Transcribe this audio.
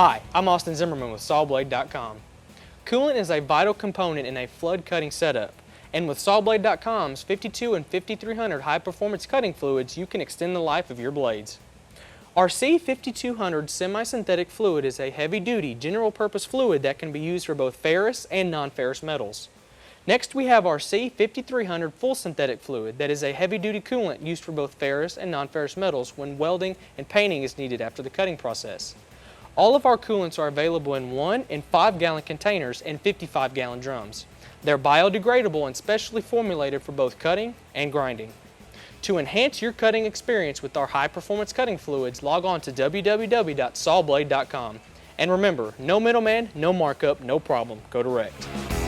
Hi, I'm Austin Zimmerman with Sawblade.com. Coolant is a vital component in a flood cutting setup, and with Sawblade.com's 52 and 5300 high-performance cutting fluids, you can extend the life of your blades. Our C5200 semi-synthetic fluid is a heavy-duty, general-purpose fluid that can be used for both ferrous and non-ferrous metals. Next, we have our C5300 full synthetic fluid that is a heavy-duty coolant used for both ferrous and non-ferrous metals when welding and painting is needed after the cutting process. All of our coolants are available in 1 and 5 gallon containers and 55 gallon drums. They're biodegradable and specially formulated for both cutting and grinding. To enhance your cutting experience with our high-performance cutting fluids, log on to www.sawblade.com. And remember, no middleman, no markup, no problem. Go direct.